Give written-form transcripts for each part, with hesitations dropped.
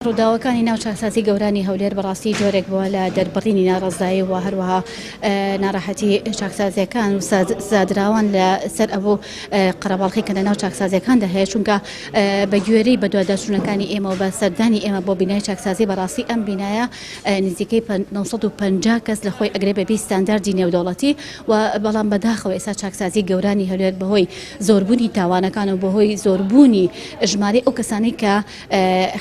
ڕووداوەکانی ناو چاکسازی گەورانی هەولێر بەڕاستی جۆرێک بووە لە دەربڕینی ناڕەزایی و هەروەها ناڕەحەتی چاکسازیەکان و زادراوان لە سەر ئەوە قەرەباڵغی کە لە ناو چاکسازیەکاندا هەیە چونکە بە گوێرەی بە دوادەچوونەکانی ئێمە و بە سەردانی ئێمە بۆ بینای چاکسازی بەڕاستی ئەم بینایە نزیکەی 950 کەس لە خۆی ئەگرێ بەبی ستانداردی نێودەوڵەتی و بەڵام بەداخەوە ئێستا چاکسازی گەورانی هەولێر بەهۆی زۆربوونی تاوانەکان و بەهۆی زۆربوونی ژمارەی ئەو کەسانی کە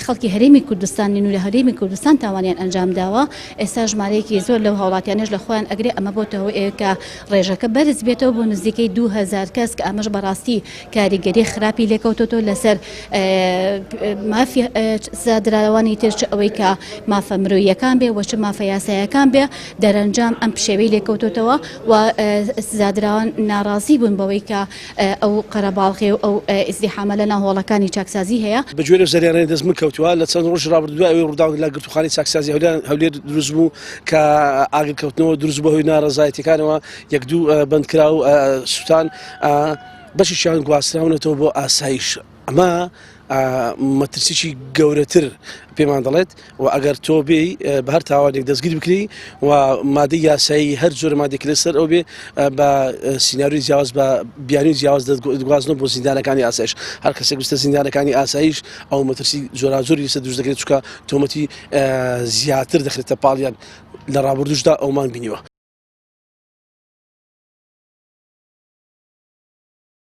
خەڵکی هەرێمی کوردستانین و لە هەرێمی کوردستان تاوانیان ئەنجام داوە ئێستا ژمارەیەکی زۆر لەو هاوڵاتیانەش لە خۆیان ئەگرێ ئەمە بۆتەوە کە ڕێژەکە بەرز بێتەوە بۆ نزیکەی 2000 کەس کە ئەمەش بەڕاستی کاریگەری خراپی لێکەوتۆتەوە لەسەر مافی زادراوانی تر چ ئەوەی کە مافە مرۆییەکان بێ وەچ مافە یاساییەکان بێ دەرەنجام ئەم پشێوەی لێکەوتۆتەوە و زادراوان ناڕازی بوون بەوەی کە ئەو قەرەباڵغی و ئەو ئیزدیحامە لە ناو هۆڵەکانی چاکسازی هەیە بەگوێرە زەریانەی دەست من کەوتووە لە چەند ڕۆژ ڕابردووە ئەوەی ڕووداو لە گرتوخانی چاکسازی هەولێر دروست بوو کە ئاگرکەوتنەوە دروست بووە هۆی ناڕەزایەتیەکانەوە یەک دوو بەندکرا و سووتان بەشیشیان گواستراونەتەوە بۆ ئاسایش ئەمە مەترسیی گەورەتر پێمان دەڵێت و ئەگەر تۆ بێ بە هەر تاوانێک دەستگیر بکری و مادەی یاسایی هەر جۆرە مادێک لەسەر ئەو بێ بە سیناریوی جیاواز بە بیانوی جیاواز دەگوازنەوە بۆ زیندانەکانی ئاسایش هەر کەسێک وستە زیندانەکانی ئاسایش ئەو مەترسی زۆرازۆری لەسەر دروست دەکرێت چونکە تۆمەتی زیاتر دەخرێتە پاڵیان لە ڕابردوشدا ئەومان بینیوە.